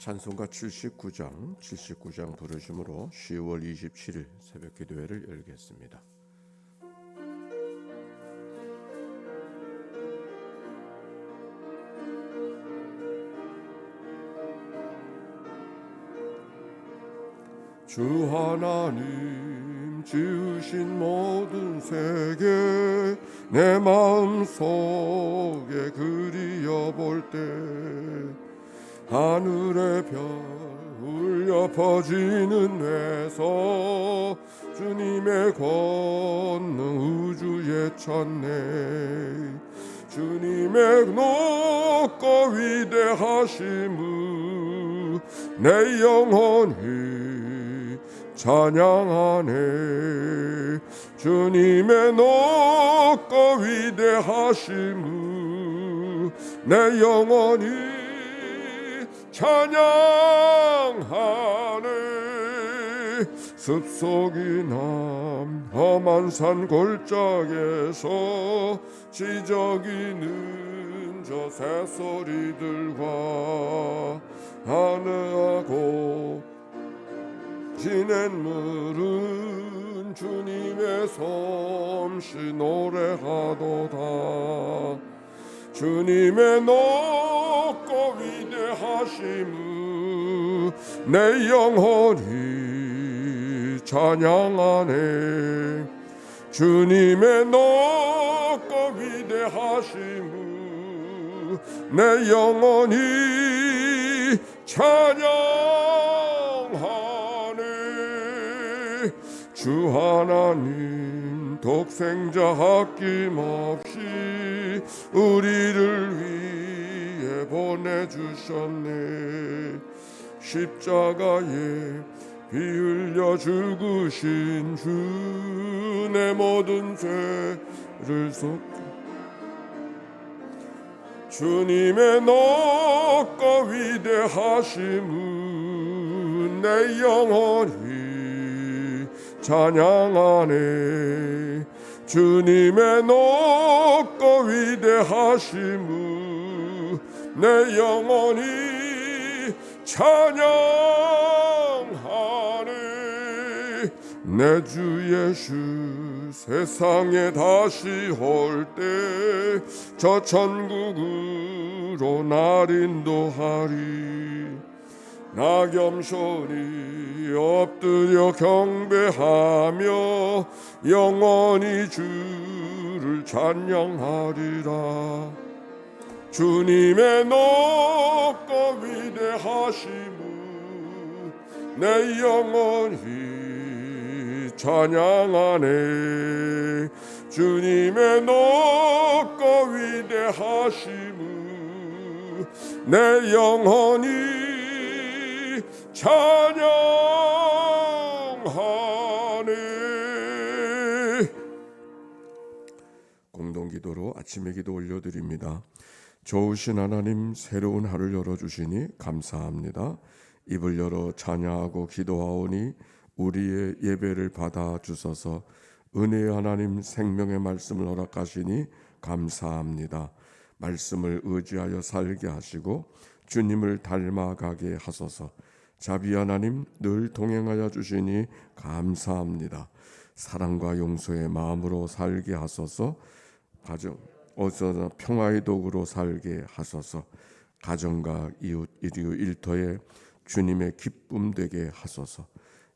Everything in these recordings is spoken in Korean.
찬송가 79장 부르심으로 10월 27일 새벽 기도회를 열겠습니다. 주 하나님 지으신 모든 세계 내 마음속에 그리어볼 때 하늘의 별 울려 퍼지는 외서 주님의 권능 우주에 찼네. 주님의 높고 위대하심을 내 영혼이 찬양하네. 주님의 높고 위대하심을 내 영혼이 찬양하네. 습속이 남 험한 산 골짜기에서 지저귀는 저 새소리들과 하늘하고 지냇물은 주님의 솜씨 노래하도다. 주님의 높고 위대하심을 내 영혼이 찬양하네. 주님의 높고 위대하심을 내 영혼이 찬양하네. 주 하나님 독생자 아낌없이 우리를 위해 보내주셨네. 십자가에 피 흘려 죽으신 주 내 모든 죄를 속해 주님의 높고 위대하심을 내 영혼이 찬양하네. 주님의 높고 위대하심을 내 영혼이 찬양하네. 내 주 예수 세상에 다시 올 때 저 천국으로 날 인도하리. 나 겸손히 엎드려 경배하며 영원히 주를 찬양하리라. 주님의 높고 위대하심을 내 영혼이 찬양하네. 주님의 높고 위대하심을 내 영혼이 찬양하네. 공동기도로 아침의 기도 올려드립니다. 좋으신 하나님, 새로운 하루를 열어주시니 감사합니다. 입을 열어 찬양하고 기도하오니 우리의 예배를 받아주소서. 은혜의 하나님, 생명의 말씀을 허락하시니 감사합니다. 말씀을 의지하여 살게 하시고 주님을 닮아가게 하소서. 자비 하나님, 늘 동행하여 주시니 감사합니다. 사랑과 용서의 마음으로 살게 하소서. 가정 어서 평화의 도구로 살게 하소서. 가정과 이웃 이류 일터에 주님의 기쁨 되게 하소서.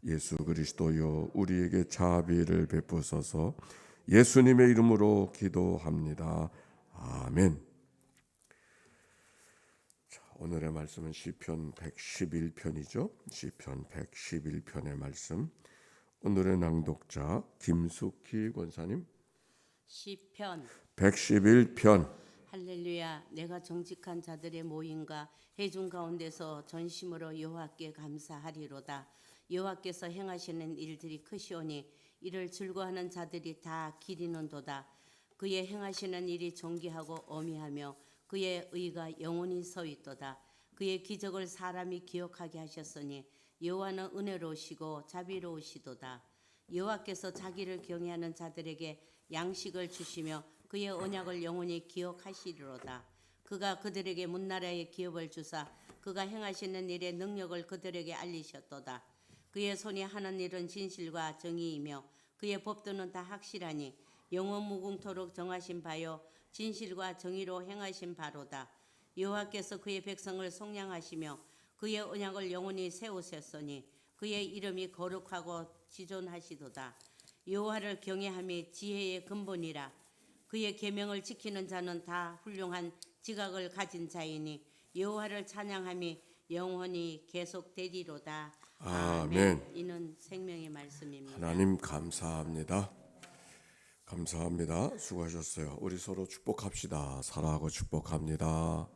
예수 그리스도여, 우리에게 자비를 베푸소서. 예수님의 이름으로 기도합니다. 아멘. 오늘의 말씀은 시편 111편이죠. 시편 111편의 말씀. 오늘의 낭독자 김숙희 권사님. 시편 111편. 할렐루야. 내가 정직한 자들의 모임과 회중 가운데서 전심으로 여호와께 감사하리로다. 여호와께서 행하시는 일들이 크시오니 이를 즐거워하는 자들이 다 기리는도다. 그의 행하시는 일이 존귀하고 어미하며 그의 의가 영원히 서 있도다. 그의 기적을 사람이 기억하게 하셨으니 여호와는 은혜로우시고 자비로우시도다. 여호와께서 자기를 경외하는 자들에게 양식을 주시며 그의 언약을 영원히 기억하시리로다. 그가 그들에게 문나라의 기업을 주사 그가 행하시는 일의 능력을 그들에게 알리셨도다. 그의 손이 하는 일은 진실과 정의이며 그의 법도는 다 확실하니 영원 무궁토록 정하신 바요 진실과 정의로 행하신 바로다. 여호와께서 그의 백성을 속량하시며 그의 언약을 영원히 세우셨으니 그의 이름이 거룩하고 지존하시도다. 여호와를 경외함이 지혜의 근본이라. 그의 계명을 지키는 자는 다 훌륭한 지각을 가진 자이니 여호와를 찬양함이 영원히 계속되리로다. 아멘. 이는 생명의 말씀입니다. 하나님 감사합니다. 감사합니다. 수고하셨어요. 우리 서로 축복합시다. 사랑하고 축복합니다.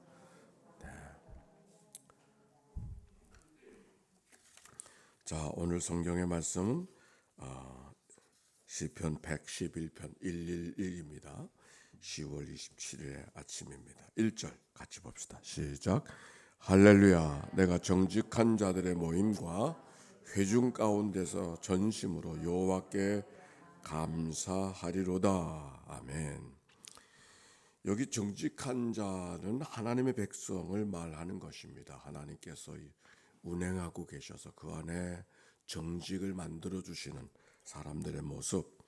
자, 오늘 성경의 말씀은 시편 111편 111입니다. 10월 27일의 아침입니다. 1절 같이 봅시다. 시작. 할렐루야. 내가 정직한 자들의 모임과 회중 가운데서 전심으로 여호와께 감사하리로다. 아멘. 여기 정직한 자는 하나님의 백성을 말하는 것입니다. 하나님께서 운행하고 계셔서 그 안에 정직을 만들어 주시는 사람들의 모습,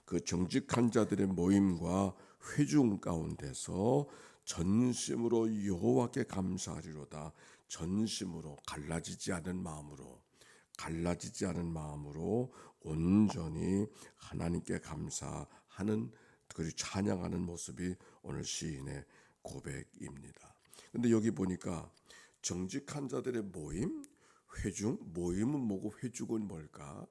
그 정직한 자들의 모임과 회중 가운데서 전심으로 여호와께 감사하리로다. 전심으로 갈라지지 않은 마음으로 온전히 하나님께 감사하는 그리고 찬양하는 모습이 오늘 시인의 고백입니다. 근데 여기 보니까 정직한 자들의 모임, 회중, 모임은 뭐고 회중은 뭘까?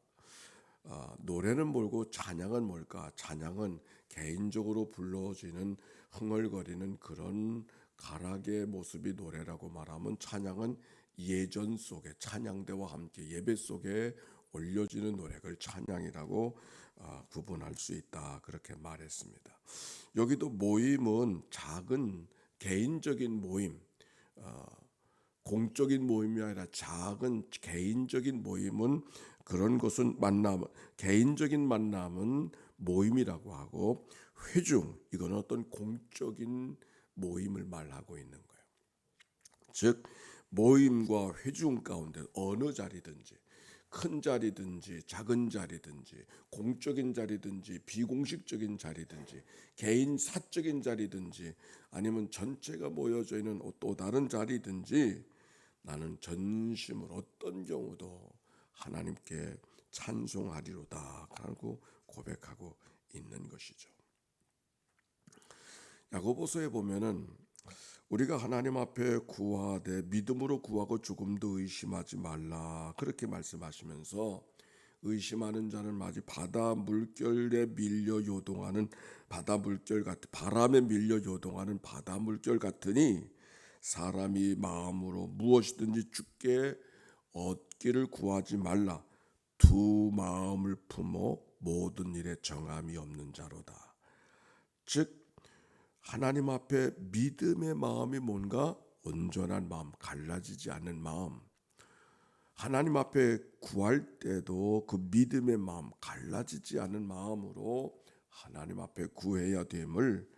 노래는 뭐고 찬양은 뭘까? 찬양은 개인적으로 불러지는 흥얼거리는 그런 가락의 모습이 노래라고 말하면, 찬양은 예전 속에 찬양대와 함께 예배 속에 올려지는 노래를 찬양이라고 구분할 수 있다, 그렇게 말했습니다. 여기도 모임은 작은 개인적인 모임, 공적인 모임이 아니라 작은 개인적인 모임은, 그런 것은 만남, 개인적인 만남은 모임이라고 하고, 회중, 이건 어떤 공적인 모임을 말하고 있는 거예요. 즉 모임과 회중 가운데 어느 자리든지, 큰 자리든지 작은 자리든지, 공적인 자리든지 비공식적인 자리든지, 개인 사적인 자리든지, 아니면 전체가 모여져 있는 또 다른 자리든지, 나는 전심으로 어떤 경우도 하나님께 찬송하리로다 하고 고백하고 있는 것이죠. 야고보서에 보면은 우리가 하나님 앞에 구하되 믿음으로 구하고 조금도 의심하지 말라, 그렇게 말씀하시면서, 의심하는 자는 마치 바다 물결에 밀려 요동하는 바다 물결 같은, 바람에 밀려 요동하는 바다 물결 같으니 사람이 마음으로 무엇이든지 주께 얻기를 구하지 말라. 두 마음을 품어 모든 일에 정함이 없는 자로다. 즉 하나님 앞에 믿음의 마음이 뭔가? 온전한 마음, 갈라지지 않는 마음. 하나님 앞에 구할 때도 그 믿음의 마음, 갈라지지 않은 마음으로 하나님 앞에 구해야 됨을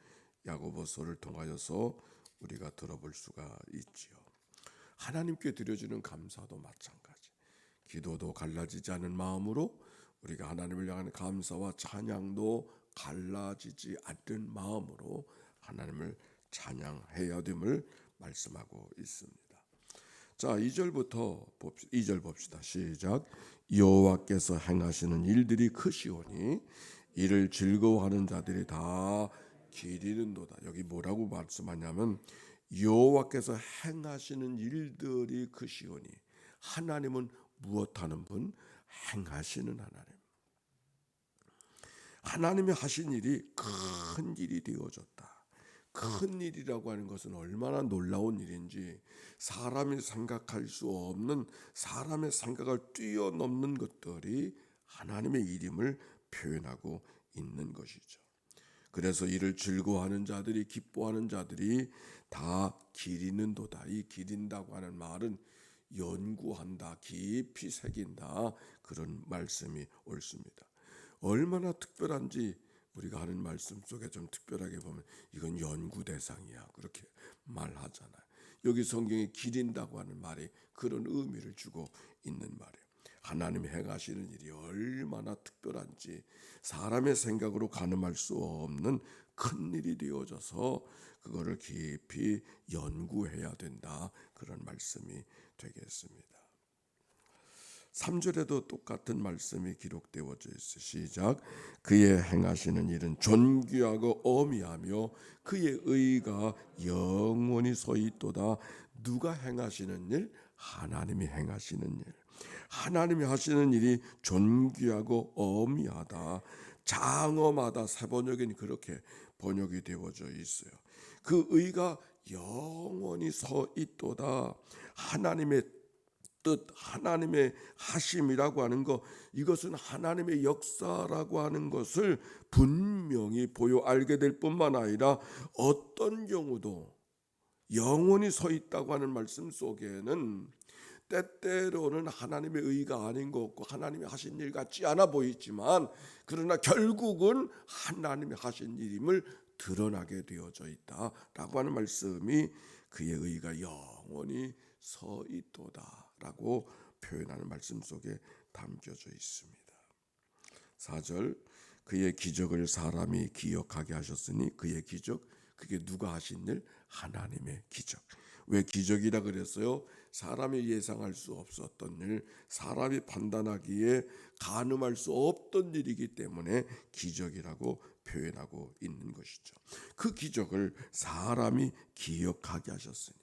야고보서를 통하여서 우리가 들어볼 수가 있지요. 하나님께 드려지는 감사도 마찬가지. 기도도 갈라지지 않은 마음으로, 우리가 하나님을 향하는 감사와 찬양도 갈라지지 않는 마음으로 하나님을 찬양해야 됨을 말씀하고 있습니다. 자, 2절 봅시다. 시작. 여호와께서 행하시는 일들이 크시오니 이를 즐거워하는 자들이 다 기리는도다. 여기 뭐라고 말씀하냐면, 여호와께서 행하시는 일들이 크시오니, 하나님은 무엇하는 분? 행하시는 하나님. 하나님이 하신 일이 큰 일이 되어졌다. 큰 일이라고 하는 것은 얼마나 놀라운 일인지, 사람이 생각할 수 없는, 사람의 생각을 뛰어넘는 것들이 하나님의 일임을 표현하고 있는 것이죠. 그래서 이를 즐거워하는 자들이, 기뻐하는 자들이 다 기리는도다. 이 기린다고 하는 말은 연구한다, 깊이 새긴다, 그런 말씀이 옳습니다. 얼마나 특별한지 우리가 하는 말씀 속에 좀 특별하게 보면 이건 연구 대상이야 그렇게 말하잖아요. 여기 성경에 기린다고 하는 말이 그런 의미를 주고 있는 말이에요. 하나님이 행하시는 일이 얼마나 특별한지 사람의 생각으로 가늠할 수 없는 큰 일이 되어져서 그거를 깊이 연구해야 된다, 그런 말씀이 되겠습니다. 3절에도 똑같은 말씀이 기록되어져 있어. 시작. 그의 행하시는 일은 존귀하고 어미하며 그의 의가 영원히 서 있도다. 누가 행하시는 일? 하나님이 행하시는 일. 하나님이 하시는 일이 존귀하고 어미하다, 장엄하다. 세번역에는 그렇게 번역이 되어져 있어요. 그 의가 영원히 서 있도다. 하나님의 뜻, 하나님의 하심이라고 하는 것, 이것은 하나님의 역사라고 하는 것을 분명히 보여 알게 될 뿐만 아니라 어떤 경우도 영원히 서 있다고 하는 말씀 속에는 때때로는 하나님의 의가 아닌 것 같고 하나님이 하신 일 같지 않아 보이지만, 그러나 결국은 하나님이 하신 일임을 드러나게 되어져 있다라고 하는 말씀이 그의 의가 영원히 서 있도다라고 표현하는 말씀 속에 담겨져 있습니다. 4절, 그의 기적을 사람이 기억하게 하셨으니, 그의 기적, 그게 누가 하신 일? 하나님의 기적. 왜 기적이라 그랬어요? 사람이 예상할 수 없었던 일, 사람이 판단하기에 가늠할 수 없던 일이기 때문에 기적이라고 표현하고 있는 것이죠. 그 기적을 사람이 기억하게 하셨으니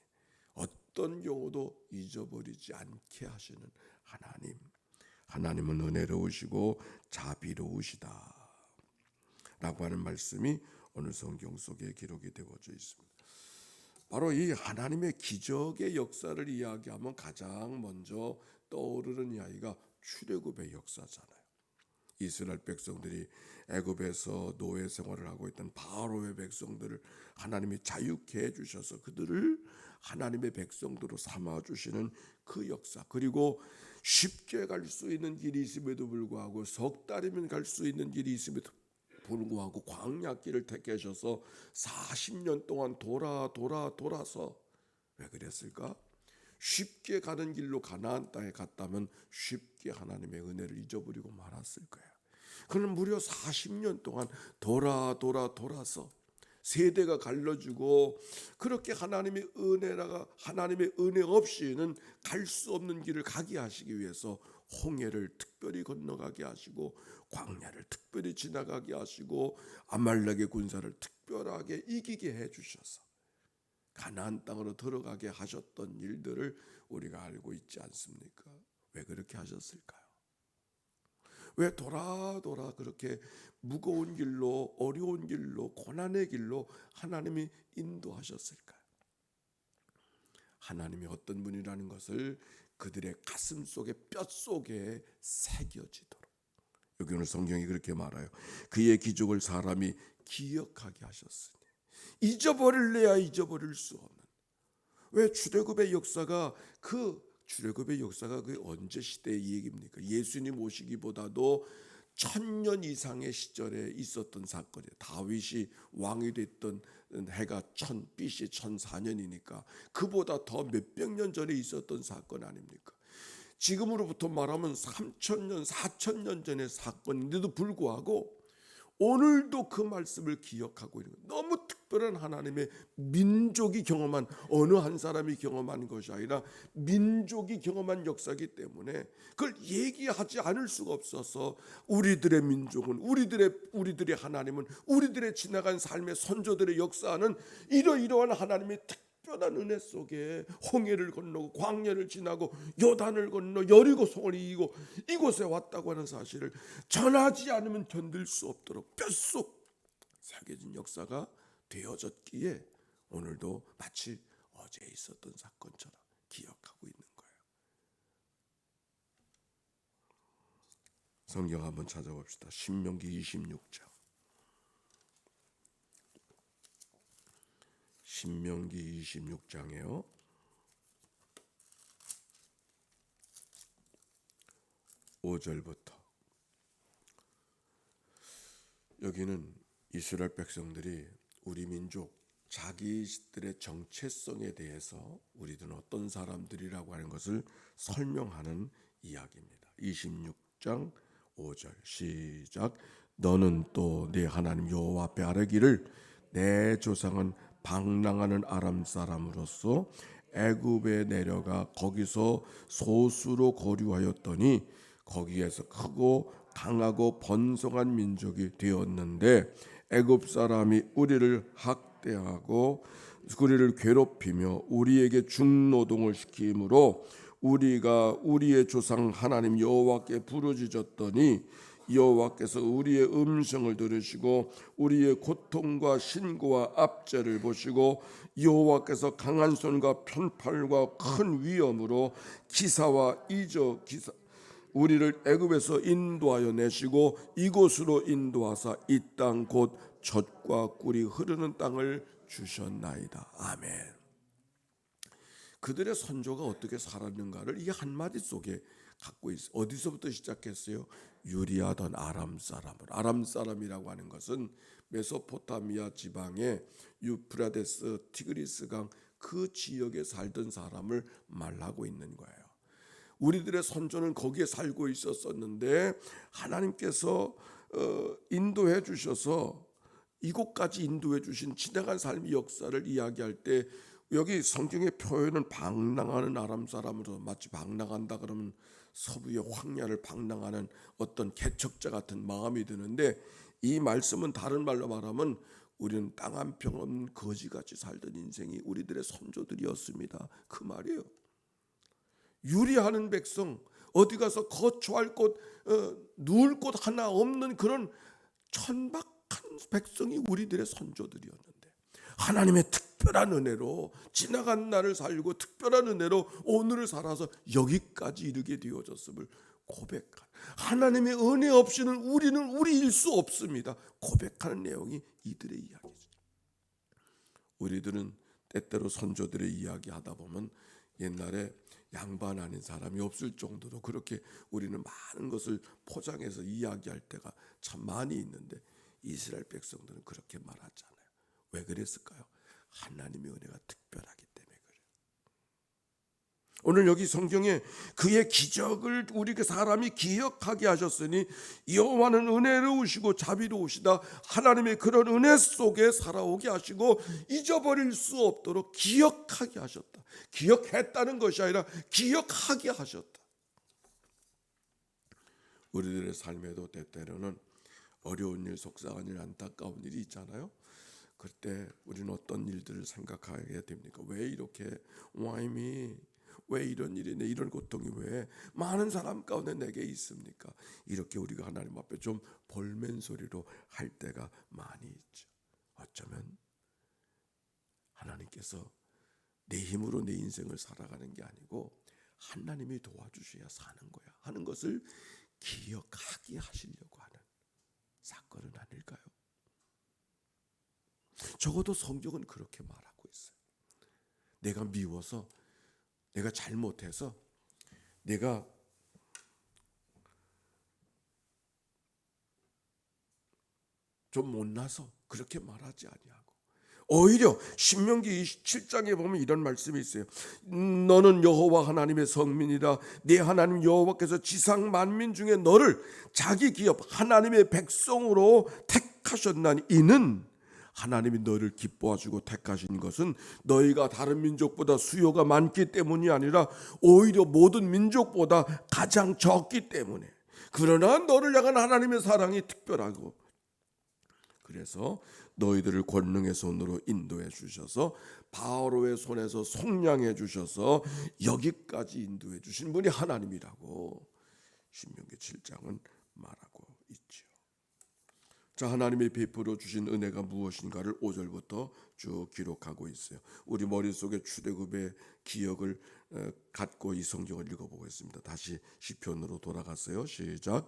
어떤 경우도 잊어버리지 않게 하시는 하나님. 하나님은 은혜로우시고 자비로우시다 라고 하는 말씀이 오늘 성경 속에 기록이 되어져 있습니다. 바로 이 하나님의 기적의 역사를 이야기하면 가장 먼저 떠오르는 이야기가 출애굽의 역사잖아요. 이스라엘 백성들이 애굽에서 노예 생활을 하고 있던 바로의 백성들을 하나님이 자유케 해주셔서 그들을 하나님의 백성들로 삼아주시는 그 역사, 그리고 쉽게 갈 수 있는 길이 있음에도 불구하고 석 달이면 갈 수 있는 길이 있음에도 불구하고 광야길을 택하셔서 40년 동안 돌아서, 왜 그랬을까? 쉽게 가는 길로 가나안 땅에 갔다면 쉽게 하나님의 은혜를 잊어버리고 말았을 거예요. 그는 무려 40년 동안 돌아서 세대가 갈라지고, 그렇게 하나님의 은혜 없이는 갈 수 없는 길을 가게 하시기 위해서 홍해를 특별히 건너가게 하시고, 광야를 특별히 지나가게 하시고, 아말렉의 군사를 특별하게 이기게 해주셔서 가나안 땅으로 들어가게 하셨던 일들을 우리가 알고 있지 않습니까? 왜 그렇게 하셨을까요? 왜 돌아 그렇게 무거운 길로, 어려운 길로, 고난의 길로 하나님이 인도하셨을까요? 하나님이 어떤 분이라는 것을 그들의 가슴 속에, 뼛속에 새겨지도록, 여기 오늘 성경이 그렇게 말해요. 그의 기적을 사람이 기억하게 하셨으니, 잊어버릴래야 잊어버릴 수 없는. 왜 출애굽의 역사가 그 언제 시대의 얘기입니까? 예수님 오시기보다도 1000년 이상의 시절에 있었던 사건이에요. 다윗이 왕이 됐던 해가 BC 1004년이니까 그보다 더 몇백 년 전에 있었던 사건 아닙니까? 지금으로부터 말하면 3000년, 4000년 전의 사건인데도 불구하고 오늘도 그 말씀을 기억하고 있는 거예요. 너무 특별한 하나님의, 민족이 경험한, 어느 한 사람이 경험한 것이 아니라 민족이 경험한 역사이기 때문에 그걸 얘기하지 않을 수가 없어서, 우리들의 민족은, 우리들의 하나님은, 우리들의 지나간 삶의 선조들의 역사는 이러이러한 하나님의 특별한 은혜 속에 홍해를 건너고 광야를 지나고 요단을 건너 여리고성을 이기고 이곳에 왔다고 하는 사실을 전하지 않으면 견딜 수 없도록 뼛속 새겨진 역사가 되어졌기에 오늘도 마치 어제 있었던 사건처럼 기억하고 있는 거예요. 성경 한번 찾아봅시다. 신명기 26장. 신명기 26장에요. 5절부터. 여기는 이스라엘 백성들이 우리 민족 자기들의 정체성에 대해서 우리들은 어떤 사람들이라고 하는 것을 설명하는 이야기입니다. 26장 5절 시작. 너는 또 네 하나님 여호와 앞에 아뢰기를 내 조상은 방랑하는 아람 사람으로서 애굽에 내려가 거기서 소수로 거류하였더니 거기에서 크고 강하고 번성한 민족이 되었는데 애굽 사람이 우리를 학대하고 우리를 괴롭히며 우리에게 중노동을 시키므로 우리가 우리의 조상 하나님 여호와께 부르짖었더니 여호와께서 우리의 음성을 들으시고 우리의 고통과 신고와 압제를 보시고 여호와께서 강한 손과 편팔과 큰 위엄으로 기사와 이적 기사 우리를 애굽에서 인도하여 내시고 이곳으로 인도하사 이 땅 곧 젖과 꿀이 흐르는 땅을 주셨나이다. 아멘. 그들의 선조가 어떻게 살았는가를 이 한마디 속에 갖고 있어요. 어디서부터 시작했어요? 유리하던 아람 사람을. 아람 사람이라고 하는 것은 메소포타미아 지방의 유프라데스 티그리스 강 그 지역에 살던 사람을 말하고 있는 거예요. 우리들의 선조는 거기에 살고 있었는데 하나님께서 인도해 주셔서 이곳까지 인도해 주신 지나간 삶의 역사를 이야기할 때 여기 성경의 표현은 방랑하는 아람 사람으로, 마치 방랑한다 그러면 서부의 황야를 방랑하는 어떤 개척자 같은 마음이 드는데, 이 말씀은 다른 말로 말하면 우리는 땅 한 평 없는 거지같이 살던 인생이 우리들의 선조들이었습니다. 그 말이에요. 유리하는 백성, 어디 가서 거처할 곳, 누울 곳 하나 없는 그런 천박한 백성이 우리들의 선조들이었는데, 하나님의 특별한 은혜로 지나간 날을 살고 특별한 은혜로 오늘을 살아서 여기까지 이르게 되어졌음을 고백한, 하나님의 은혜 없이는 우리는 우리일 수 없습니다. 고백하는 내용이 이들의 이야기죠. 우리들은 때때로 선조들의 이야기 하다 보면 옛날에 양반 아닌 사람이 없을 정도로 그렇게 우리는 많은 것을 포장해서 이야기할 때가 참 많이 있는데, 이스라엘 백성들은 그렇게 말하잖아요. 왜 그랬을까요? 하나님의 은혜가 특별하기 때문에 그래요. 오늘 여기 성경에 그의 기적을 우리 그 사람이 기억하게 하셨으니 여호와는 은혜로우시고 자비로우시다. 하나님의 그런 은혜 속에 살아오게 하시고 잊어버릴 수 없도록 기억하게 하셨다. 기억했다는 것이 아니라 기억하게 하셨다. 우리들의 삶에도 때때로는 어려운 일, 속상한 일, 안타까운 일이 있잖아요. 그때 우리는 어떤 일들을 생각하게 됩니까? 왜 이렇게 Why me? 왜 이런 일이, 내 이런 고통이 왜 많은 사람 가운데 내게 있습니까? 이렇게 우리가 하나님 앞에 좀 볼멘 소리로 할 때가 많이 있죠. 어쩌면 하나님께서 내 힘으로 내 인생을 살아가는 게 아니고 하나님이 도와주셔야 사는 거야 하는 것을 기억하게 하시려고 하는 사건은 아닐까요? 적어도 성경은 그렇게 말하고 있어요. 내가 미워서, 내가 잘못해서, 내가 좀 못나서 그렇게 말하지 아니하고, 오히려 신명기 27장에 보면 이런 말씀이 있어요. 너는 여호와 하나님의 성민이라. 네 하나님 여호와께서 지상 만민 중에 너를 자기 기업 하나님의 백성으로 택하셨나니, 이는 하나님이 너를 기뻐하시고 택하신 것은 너희가 다른 민족보다 수요가 많기 때문이 아니라 오히려 모든 민족보다 가장 적기 때문에. 그러나 너를 향한 하나님의 사랑이 특별하고, 그래서 너희들을 권능의 손으로 인도해 주셔서 바로의 손에서 속량해 주셔서 여기까지 인도해 주신 분이 하나님이라고 신명기 7장은 말하고 있죠. 자, 하나님이 베풀어 주신 은혜가 무엇인가를 5절부터 쭉 기록하고 있어요. 우리 머릿속에 출애굽의 기억을 갖고 이 성경을 읽어보겠습니다. 다시 시편으로 돌아갔어요. 시작.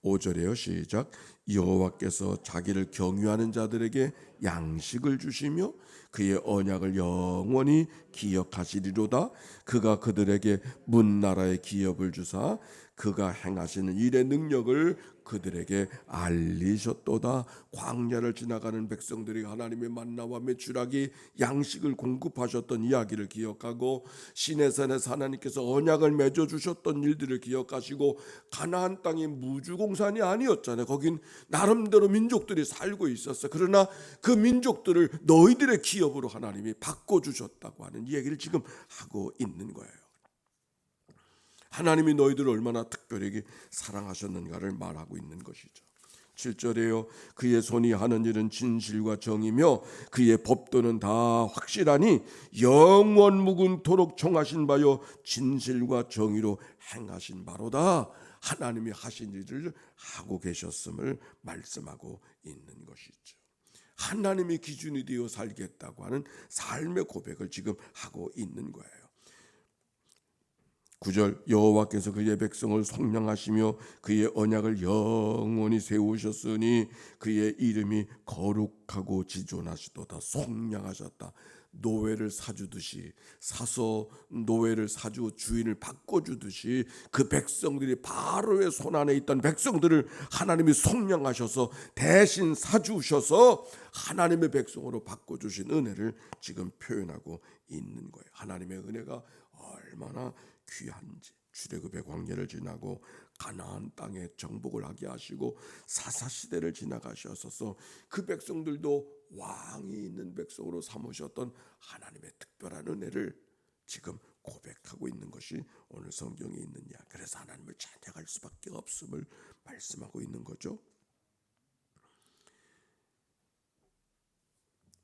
5절에요. 시작. 여호와께서 자기를 경유하는 자들에게 양식을 주시며 그의 언약을 영원히 기억하시리로다. 그가 그들에게 문 나라의 기업을 주사 그가 행하시는 일의 능력을 그들에게 알리셨도다. 광야를 지나가는 백성들이 하나님의 만나와 메추라기 양식을 공급하셨던 이야기를 기억하고, 시내산에서 하나님께서 언약을 맺어 주셨던 일들을 기억하시고, 가나안 땅이 무주공산이 아니었잖아요. 거긴 나름대로 민족들이 살고 있었어. 그러나 그 민족들을 너희들의 기업으로 하나님이 바꿔주셨다고 하는 얘기를 지금 하고 있는 거예요. 하나님이 너희들을 얼마나 특별하게 사랑하셨는가를 말하고 있는 것이죠. 7절에요. 그의 손이 하는 일은 진실과 정이며 그의 법도는 다 확실하니 영원 무궁토록 정하신 바요 진실과 정의로 행하신 바로다. 하나님이 하신 일을 하고 계셨음을 말씀하고 있는 것이죠. 하나님이 기준이 되어 살겠다고 하는 삶의 고백을 지금 하고 있는 거예요. 9절 여호와께서 그의 백성을 속량하시며 그의 언약을 영원히 세우셨으니 그의 이름이 거룩하고 지존하시도다. 속량하셨다. 노예를 사주듯이, 사서 노예를 사주 주인을 바꿔주듯이 그 백성들이 바로의 손안에 있던 백성들을 하나님이 속량하셔서 대신 사주셔서 하나님의 백성으로 바꿔주신 은혜를 지금 표현하고 있는 거예요. 하나님의 은혜가 얼마나 귀한지. 출애굽의 광야를 지나고 가나안 땅에 정복을 하게 하시고 사사시대를 지나가셔서 그 백성들도 왕이 있는 백성으로 삼으셨던 하나님의 특별한 은혜를 지금 고백하고 있는 것이 오늘 성경에 있는 이야기. 그래서 하나님을 찬양할 수밖에 없음을 말씀하고 있는 거죠.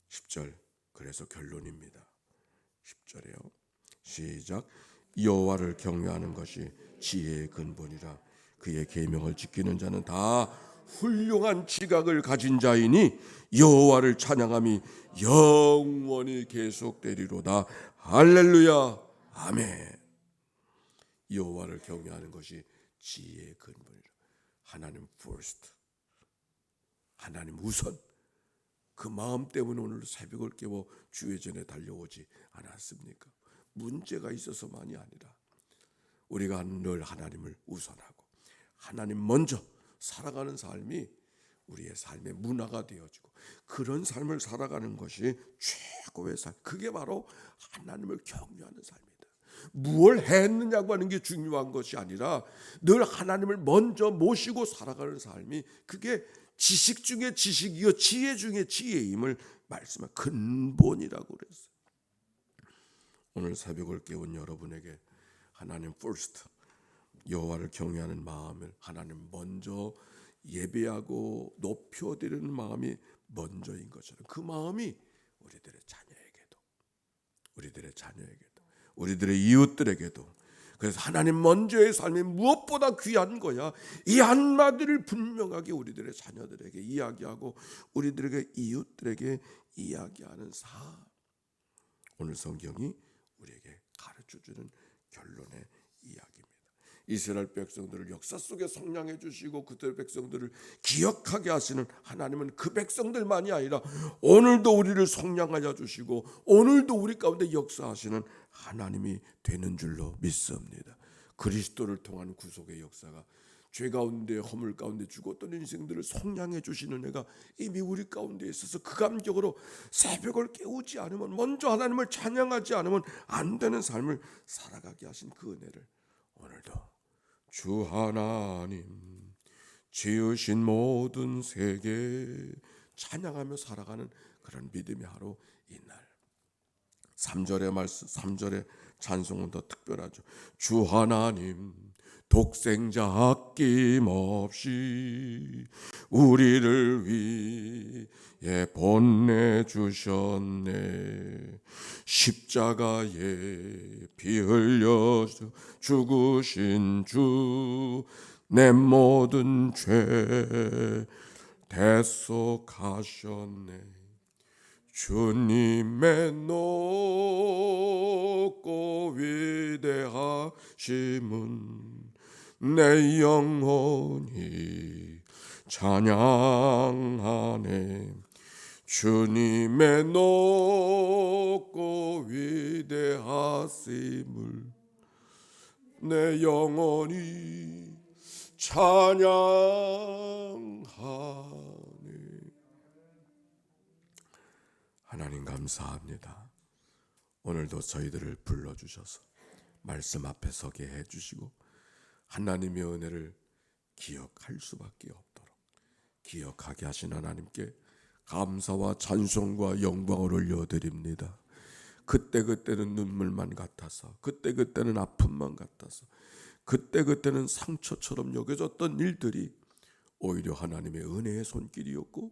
10절 그래서 결론입니다. 10절에요. 시작. 여호와를 경외하는 것이 지혜의 근본이라 그의 계명을 지키는 자는 다 훌륭한 지각을 가진 자이니 여호와를 찬양함이 영원히 계속되리로다. 할렐루야. 아멘. 여호와를 경외하는 것이 지혜의 근본이라. 하나님 first, 하나님 우선. 그 마음 때문에 오늘 새벽을 깨워 주의 전에 달려오지 않았습니까? 문제가 있어서만이 아니라 우리가 늘 하나님을 우선하고 하나님 먼저 살아가는 삶이 우리의 삶의 문화가 되어지고 그런 삶을 살아가는 것이 최고의 삶. 그게 바로 하나님을 경외하는 삶이다. 무엇을 했느냐고 하는 게 중요한 것이 아니라 늘 하나님을 먼저 모시고 살아가는 삶이 그게 지식 중에 지식이요 지혜 중에 지혜임을 말씀한 근본이라고 그랬어요. 오늘 새벽을 깨운 여러분에게 하나님 first, 여호와를 경외하는 마음을 하나님 먼저 예배하고 높여드리는 마음이 먼저인 것처럼 그 마음이 우리들의 자녀에게도 우리들의 이웃들에게도 그래서 하나님 먼저의 삶이 무엇보다 귀한 거야. 이 한마디를 분명하게 우리들의 자녀들에게 이야기하고 우리들에게 이웃들에게 이야기하는 삶. 오늘 성경이 우리에게 가르쳐주는 결론의 이야기입니다. 이스라엘 백성들을 역사 속에 속량해 주시고 그들 백성들을 기억하게 하시는 하나님은 그 백성들만이 아니라 오늘도 우리를 속량하여 주시고 오늘도 우리 가운데 역사하시는 하나님이 되는 줄로 믿습니다. 그리스도를 통한 구속의 역사가 죄 가운데 허물 가운데 죽었던 인생들을 속량해 주시는 애가 이미 우리 가운데 있어서 그 감격으로 새벽을 깨우지 않으면 먼저 하나님을 찬양하지 않으면 안 되는 삶을 살아가게 하신 그 은혜를 오늘도 주 하나님 지으신 모든 세계 찬양하며 살아가는 그런 믿음의 하루 이날. 3절의 말씀 3절의 찬송은 더 특별하죠. 주 하나님 독생자 아낌없이 우리를 위해 보내주셨네. 십자가에 피 흘려 죽으신 주 내 모든 죄 대속하셨네. 주님의 높고 위대하심은 내 영혼이 찬양하네. 주님의 높고 위대하심을 내 영혼이 찬양하네. 하나님 감사합니다. 오늘도 저희들을 불러주셔서 말씀 앞에 서게 해주시고 하나님의 은혜를 기억할 수밖에 없도록 기억하게 하신 하나님께 감사와 찬송과 영광을 올려드립니다. 그때그때는 눈물만 같아서, 그때그때는 아픔만 같아서, 그때그때는 상처처럼 여겨졌던 일들이 오히려 하나님의 은혜의 손길이었고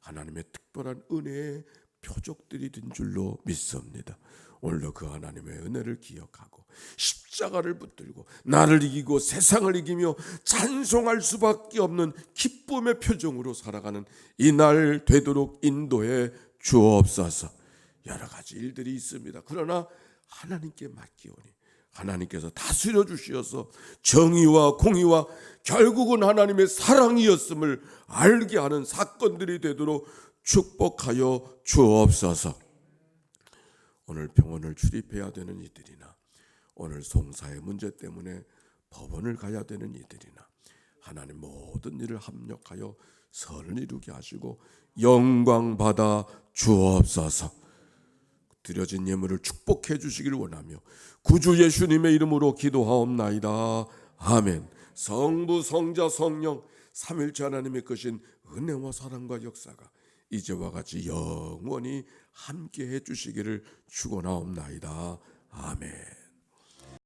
하나님의 특별한 은혜의 표적들이 된 줄로 믿습니다. 오늘도 그 하나님의 은혜를 기억하고 십자가를 붙들고 나를 이기고 세상을 이기며 찬송할 수밖에 없는 기쁨의 표정으로 살아가는 이날 되도록 인도해 주옵소서. 여러 가지 일들이 있습니다. 그러나 하나님께 맡기오니 하나님께서 다스려 주시어서 정의와 공의와 결국은 하나님의 사랑이었음을 알게 하는 사건들이 되도록 축복하여 주옵소서. 오늘 병원을 출입해야 되는 이들이나 오늘 송사의 문제 때문에 법원을 가야 되는 이들이나 하나님 모든 일을 합력하여 선을 이루게 하시고 영광 받아 주옵소서. 드려진 예물을 축복해 주시기를 원하며 구주 예수님의 이름으로 기도하옵나이다. 아멘. 성부 성자 성령 삼일체 하나님의 크신 은혜와 사랑과 역사가 이제와 같이 영원히 함께해 주시기를 축원하옵나이다. 아멘.